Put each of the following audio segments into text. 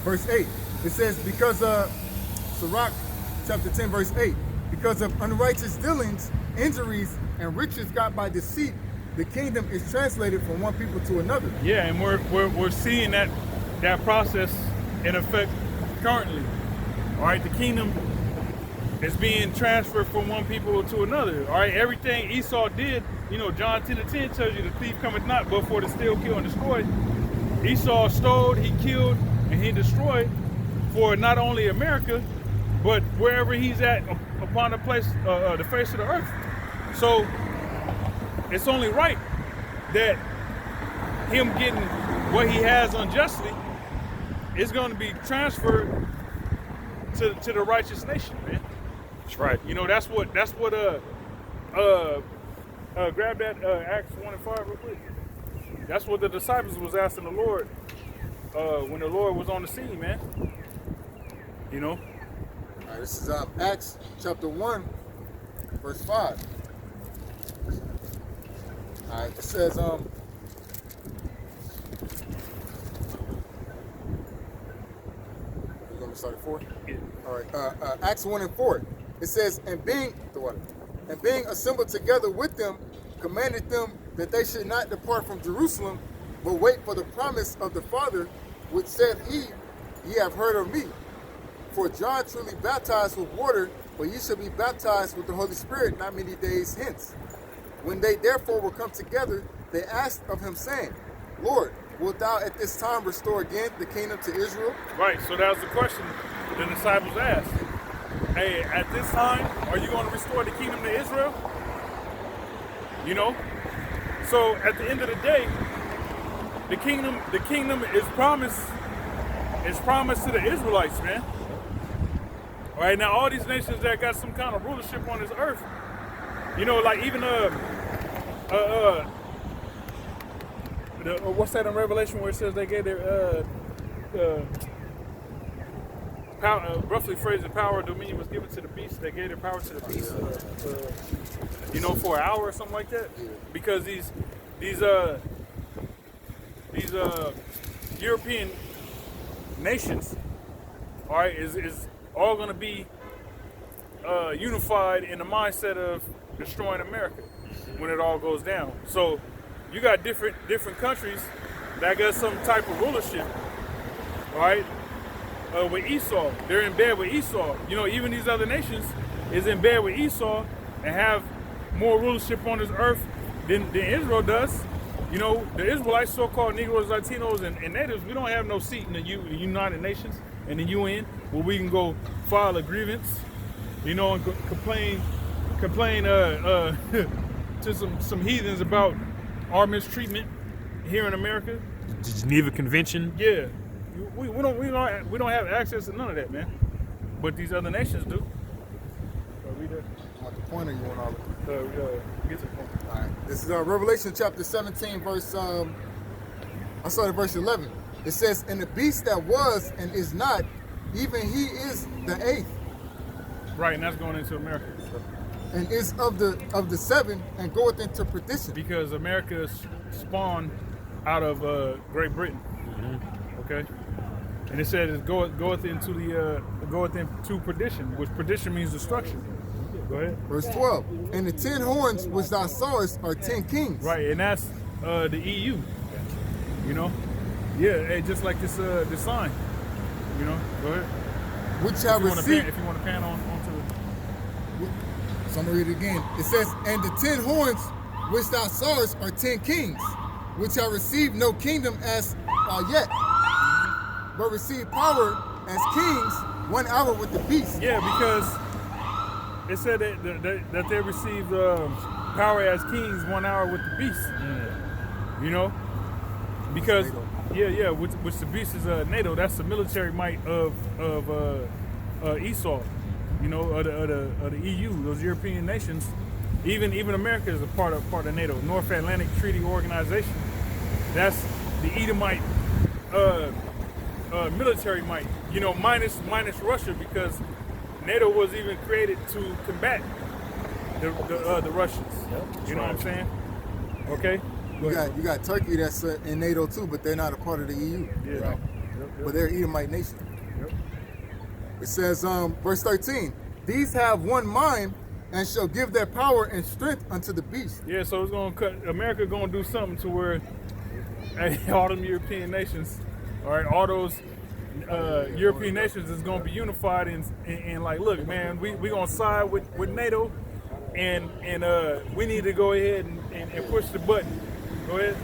verse 8. It says, because Sirach chapter 10, verse 8, because of unrighteous dealings, injuries, and riches got by deceit, the kingdom is translated from one people to another. Yeah, and we're seeing that process in effect currently. All right, the kingdom is being transferred from one people to another. All right, everything Esau did, you know, John 10:10 tells you the thief cometh not but for to steal, kill, and destroy. Esau stole, he killed, and he destroyed for not only America, but wherever he's at upon the face of the earth. So it's only right that him getting what he has unjustly is going to be transferred to the righteous nation, man. That's right. You know, that's what grab that Acts 1:5 real quick. That's what the disciples was asking the Lord when the Lord was on the scene, man. You know? All right, this is Acts chapter 1, verse 5. All right, it says, you want me to start at 4? Yeah. All right, Acts 1:4. It says, and being assembled together with them, commanded them that they should not depart from Jerusalem, but wait for the promise of the Father, which said he, ye have heard of me. For John truly baptized with water, but ye shall be baptized with the Holy Spirit not many days hence. When they therefore were come together, they asked of him, saying, Lord, wilt thou at this time restore again the kingdom to Israel? Right, so that was the question the disciples asked. Hey, at this time, are you going to restore the kingdom to Israel? You know? So at the end of the day, the kingdom is promised to the Israelites, man. All right, now all these nations that got some kind of rulership on this earth, you know, like even what's that in Revelation where it says they gave their power, roughly phrased, the power of dominion was given to the beast. They gave their power to the beast, you know, for an hour or something like that, because these European nations, all right, is all going to be unified in the mindset of destroying America when it all goes down. So you got different countries that got some type of rulership, all right, with Esau. They're in bed with Esau. You know, even these other nations is in bed with Esau and have more rulership on this earth than Israel does. You know, the Israelites, so-called Negroes, Latinos, and natives, we don't have no seat in the United Nations and the UN where we can go file a grievance, you know, and complain to some heathens about our mistreatment here in America. The Geneva Convention. Yeah, we don't have access to none of that, man. But these other nations do. Read that. You want the point or you want all of it? Get to the point. All right. This is Revelation chapter 17, verse, I started verse 11. It says, and the beast that was and is not, even he is the eighth. Right, and that's going into America. And is of the seven, and goeth into perdition. Because America spawned out of Great Britain. Mm-hmm. Okay? And it says it goeth into perdition, which perdition means destruction. Go ahead. Verse 12. And the 10 horns which thou sawest are 10 kings. Right, and that's the EU. You know? Yeah, just like this sign. You know? Go ahead. Which have received. If you want to pan onto it. So I'm going to read it again. It says, and the 10 horns which thou sawest are 10 kings, which have received no kingdom as yet, but receive power as kings 1 hour with the beast. Yeah, because it said that they received power as kings 1 hour with the beast. Mm. You know, because which the beast is NATO. That's the military might of Esau. You know, of the EU, those European nations. Even America is a part of NATO, North Atlantic Treaty Organization. That's the Edomite military might. You know, minus Russia, because NATO was even created to combat the Russians. Yep, you know what I'm saying? Okay. You got Turkey that's in NATO too, but they're not a part of the EU. Yeah. Right? but they're Edomite nation. Yep. It says, verse 13, these have one mind and shall give their power and strength unto the beast. Yeah, so it's gonna cut. America gonna do something to where all them European nations, all right, all those European nations is gonna be unified and like, look, man, we gonna side with NATO, and we need to go ahead and push the button. Go ahead.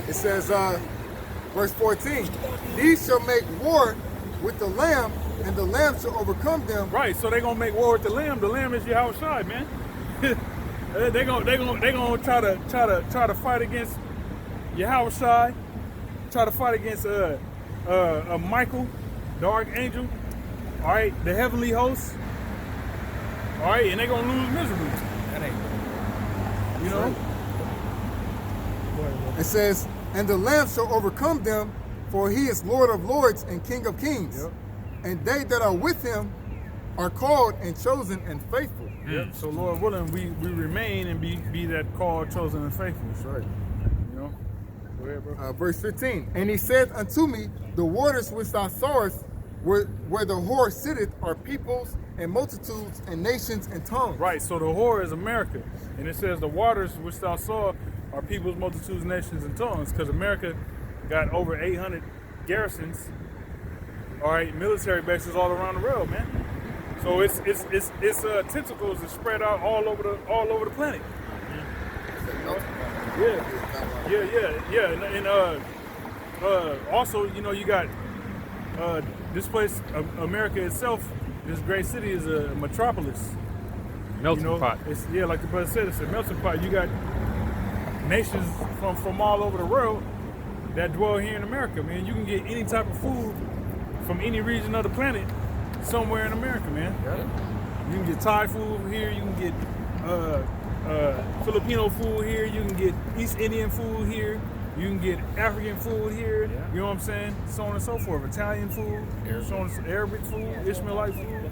It says, verse 14, these shall make war with the Lamb, and the Lamb shall overcome them. Right, so they gonna make war with the Lamb. The Lamb is Yahushua, man. they gonna try to fight against Yahushua, try to fight against Michael, the archangel. All right, the heavenly host. All right, and they gonna lose miserably. That ain't. You know. It says, and the Lamb shall overcome them, for he is Lord of lords and King of kings. Yep. And they that are with him are called and chosen and faithful. Yep. So Lord willing, we remain and be that called, chosen, and faithful. That's right. You know. Go ahead, bro. Verse 15, and he said unto me, the waters which thou sawest, where the whore sitteth, are peoples and multitudes and nations and tongues. Right, so the whore is America. And it says the waters which thou saw are peoples, multitudes, nations, and tongues. Because America got over 800 garrisons, all right, military bases all around the world, man. So it's tentacles that spread out all over the planet. Yeah. And also, you know, you got this place, America itself. This great city is a metropolis. Melting You know, pot. It's, yeah, like the brother said, it's a melting pot. You got nations from all over the world that dwell here in America, man. You can get any type of food from any region of the planet somewhere in America, man. You can get Thai food here. You can get Filipino food here. You can get East Indian food here. You can get African food here. Yeah. You know what I'm saying? So on and so forth. Italian food, Arabic food, Ishmaelite food.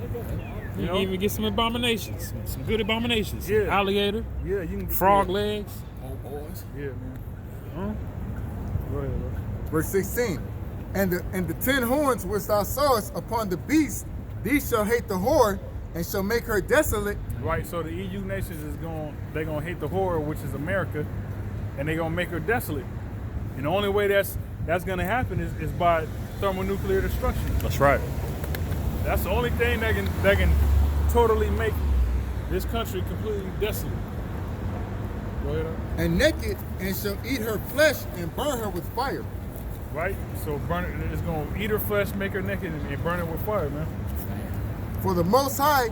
You can even get some abominations, some good abominations. Yeah. Alligator, Yeah, you can get frog legs. Old boys. Yeah, man. Go ahead, bro. Verse 16, and the 10 horns which thou sawest upon the beast, these shall hate the whore, and shall make her desolate. Right, so the EU nations they're gonna hate the whore, which is America, and they're gonna make her desolate. And the only way that's gonna happen is by thermonuclear destruction. That's right. That's the only thing that can totally make this country completely desolate. Go ahead. And naked, and shall eat her flesh, and burn her with fire. Right? So it's gonna eat her flesh, make her naked, and burn her with fire, man. For the Most High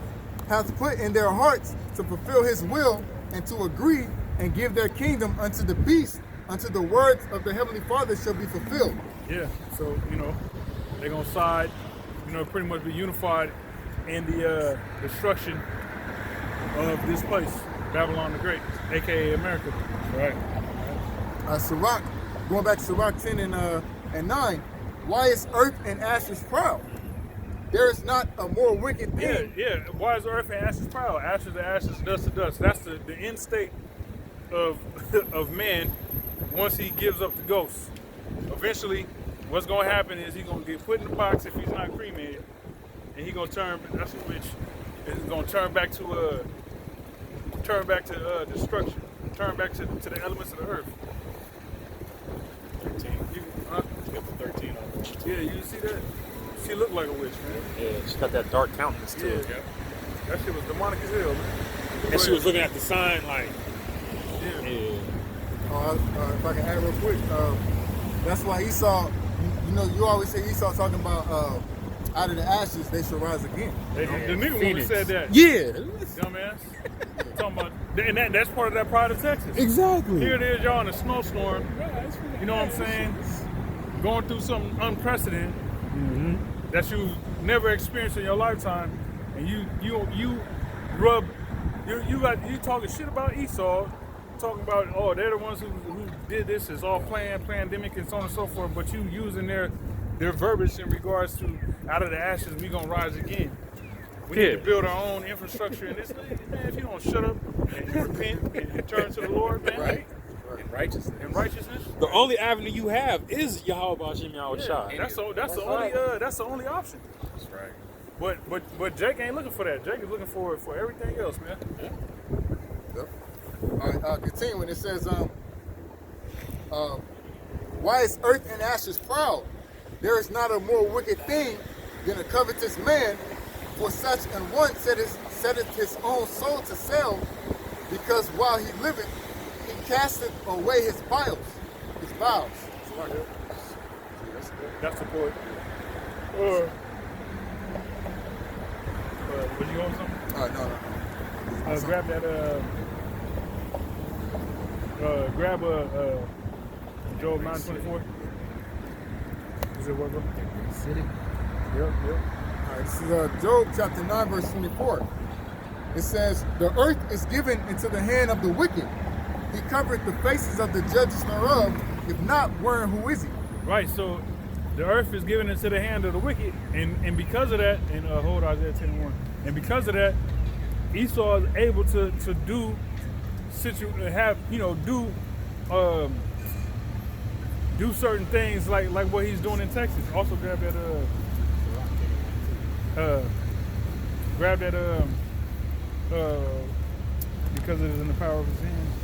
hath put in their hearts to fulfill his will, and to agree, and give their kingdom unto the beast, until the words of the Heavenly Father shall be fulfilled. Yeah, so, you know, they're going to side, you know, pretty much be unified in the destruction of this place, Babylon the Great, a.k.a. America. Right. Sirach, going back to Sirach 10 and 9, why is earth and ashes proud? There is not a more wicked thing. Yeah. Why is earth and ashes proud? Ashes to ashes, dust to dust. That's the end state of man once he gives up the ghost. Eventually, what's going to happen is he's going to get put in the box if he's not cremated, and he's going to turn. That's a witch. It's going to turn back to destruction. Turn back to the elements of the earth. 13. You Got the 13 on there. yeah, you see that? She looked like a witch, man. Yeah, she's got that dark countenance to it. Yeah. That shit was demonic as hell, man. And she was looking at the sign like, Yeah. yeah. If I can add real quick, that's why Esau, you know, you always say Esau talking about out of the ashes they shall rise again. The nigga woman Phoenix. said that. Yeah. Dumbass. Talking about, and that's part of that pride of Texas. Exactly. Here it is, y'all in a snowstorm. You know what I'm saying? Going through something unprecedented that you've never experienced in your lifetime, and you talking shit about Esau, talking about, oh, they're the ones who did this, it's all pandemic and so on and so forth, but you using their verbiage in regards to out of the ashes we gonna rise again. We need to build our own infrastructure in this. Man, if you don't shut up and repent and turn to the Lord, man, Right. in righteousness. in righteousness. The only avenue you have is Yahweh Bashim Yahweh Shai. That's the only option. That's right. But Jake ain't looking for that. Jake is looking for everything else, man. Yep. All right, continuing, it says, why is earth and ashes proud? There is not a more wicked thing than a covetous man, for such an one setteth his own soul to sell, because while he liveth, he casteth away his bowels. That's the point. Was you on something? No. Grab that. Grab Job 9:24. Is it what? City. Yep. All right, this is Job chapter 9, verse 24. It says, the earth is given into the hand of the wicked. He covereth the faces of the judges thereof. If not, wherein who is he? Right. So the earth is given into the hand of the wicked, and because of that, and hold Isaiah 10:1. And because of that, Esau is able to do certain things like what he's doing in Texas. Also grab that because it is in the power of his hands.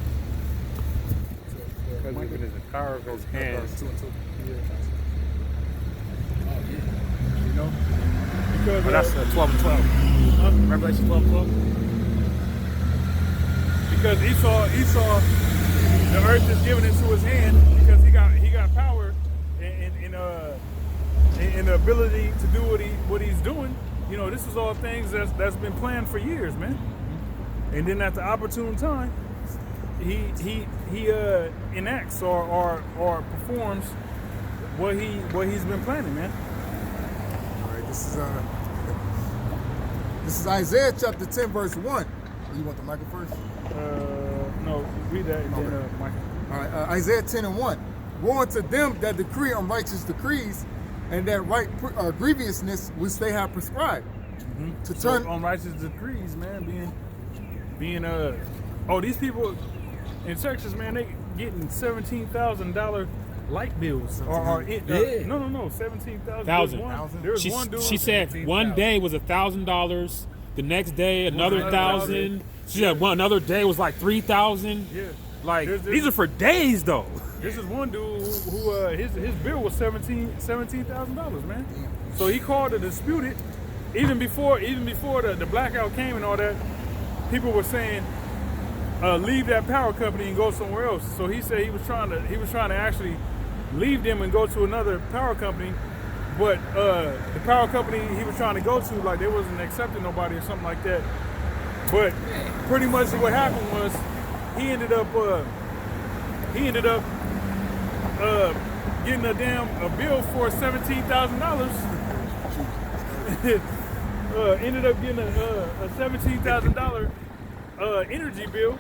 Because it is in the power of his hands. 2 and 2. You know? Because That's 12 and 12. Revelation 12 and 12. Because Esau, the earth is given into his hand because he got power and the ability to do what he's doing. You know, this is all things that's been planned for years, man. And then at the opportune time, he enacts or performs what he's been planning, man. All right, this is Isaiah chapter 10, verse 1. You want the Michael first? No, read that and then Michael. All right, Isaiah 10 and 1. Woe unto them that decree unrighteous decrees, and that right grievousness which they have prescribed. To turn unrighteous decrees, man, being these people in Texas, man, they getting $17,000 light bills no, $17,000. There's one dude. She said one day was $1,000. The next day another 1,000. She said another day was like 3,000. Yeah. Like these are for days though. This is one dude who his bill was $17,000, man. So he called to dispute it. Even before the blackout came and all that, people were saying, leave that power company and go somewhere else. So he said he was trying to actually leave them and go to another power company, but the power company he was trying to go to, like, they wasn't accepting nobody or something like that. But pretty much what happened was he ended up getting a bill for $17,000. Ended up getting a $17,000 energy bill.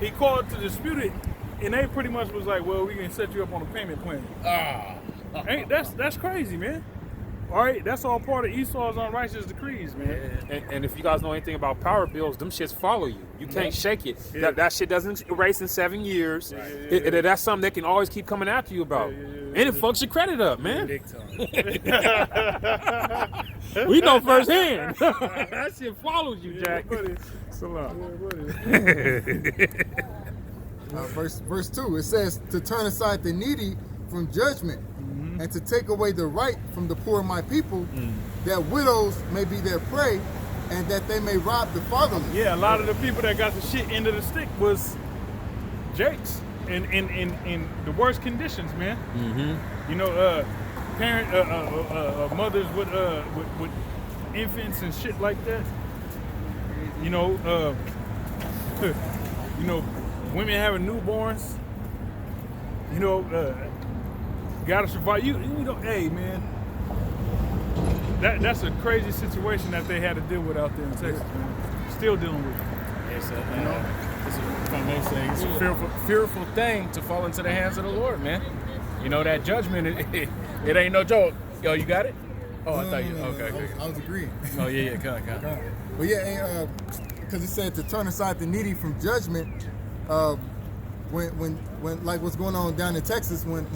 He called to dispute it, and they pretty much was like, "Well, we can set you up on a payment plan." That's crazy, man. All right, that's all part of Esau's unrighteous decrees, man. And if you guys know anything about power bills, them shits follow you. You can't shake it. That shit doesn't erase in 7 years. That's something they can always keep coming after you about. And it fucks your credit up, man. Big time. We know firsthand. That shit follows you, Jack. It's a lot. Verse 2, it says, to turn aside the needy from judgment, and to take away the right from the poor of my people, that widows may be their prey, and that they may rob the fatherless. Yeah, a lot of the people that got the shit end of the stick was Jake's in the worst conditions, man. You know, mothers with infants and shit like that. You know, women having newborns. You know, gotta survive. You know, hey man, that's a crazy situation that they had to deal with out there in Texas, man. Still dealing with it. It's a fearful thing to fall into the hands of the Lord, man. You know, that judgment, it ain't no joke. Yo, you got it? Oh, I thought you. Okay. I was agreeing. Oh yeah, come on. But yeah, because it said to turn aside the needy from judgment, when like what's going on down in Texas, when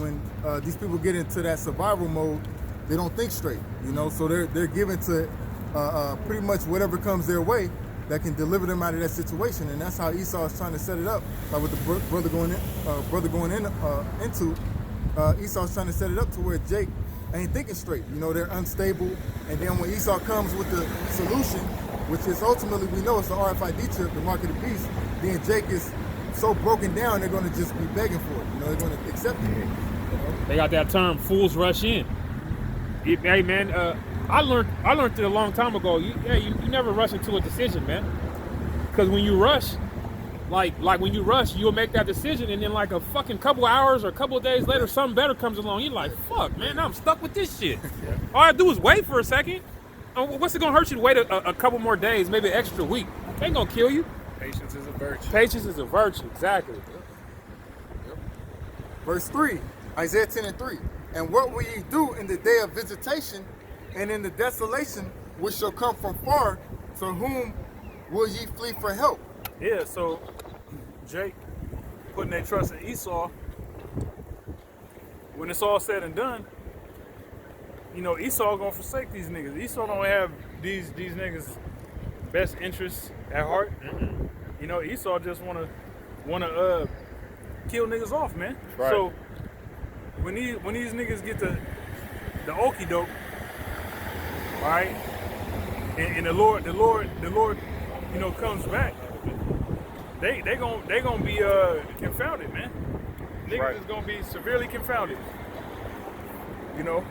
these people get into that survival mode, they don't think straight, you know. So they're given to pretty much whatever comes their way that can deliver them out of that situation, and that's how Esau is trying to set it up. Like with the brother going into Esau's trying to set it up to where Jake ain't thinking straight. You know, they're unstable, and then when Esau comes with the solution, which is ultimately we know it's the RFID chip, the mark of the beast, then Jake is so broken down they're going to just be begging for it. You know, they're going to accept it. You know? They got that term, fools rush in. Hey man, I learned it a long time ago. You never rush into a decision, man. Because when you rush, like when you rush, you'll make that decision, and then like a fucking couple hours or a couple of days later, something better comes along. You're like, fuck, man, I'm stuck with this shit. Yeah. All I do is wait for a second. What's it gonna hurt you to wait a couple more days, maybe an extra week? It ain't gonna kill you. Patience is a virtue. Patience is a virtue, exactly. Yep. Verse 3, Isaiah 10:3. And what will ye do in the day of visitation and in the desolation which shall come from far? To whom will ye flee for help? Yeah, so Jake putting their trust in Esau, when it's all said and done, you know, Esau gonna forsake these niggas. Esau don't have these niggas' best interests at heart. Mm-hmm. You know, Esau just wanna kill niggas off, man. Right. So when these niggas get the okie doke, all right, and the Lord, you know, comes back, they gonna be confounded, man. Niggas Right. is gonna be severely confounded. You know,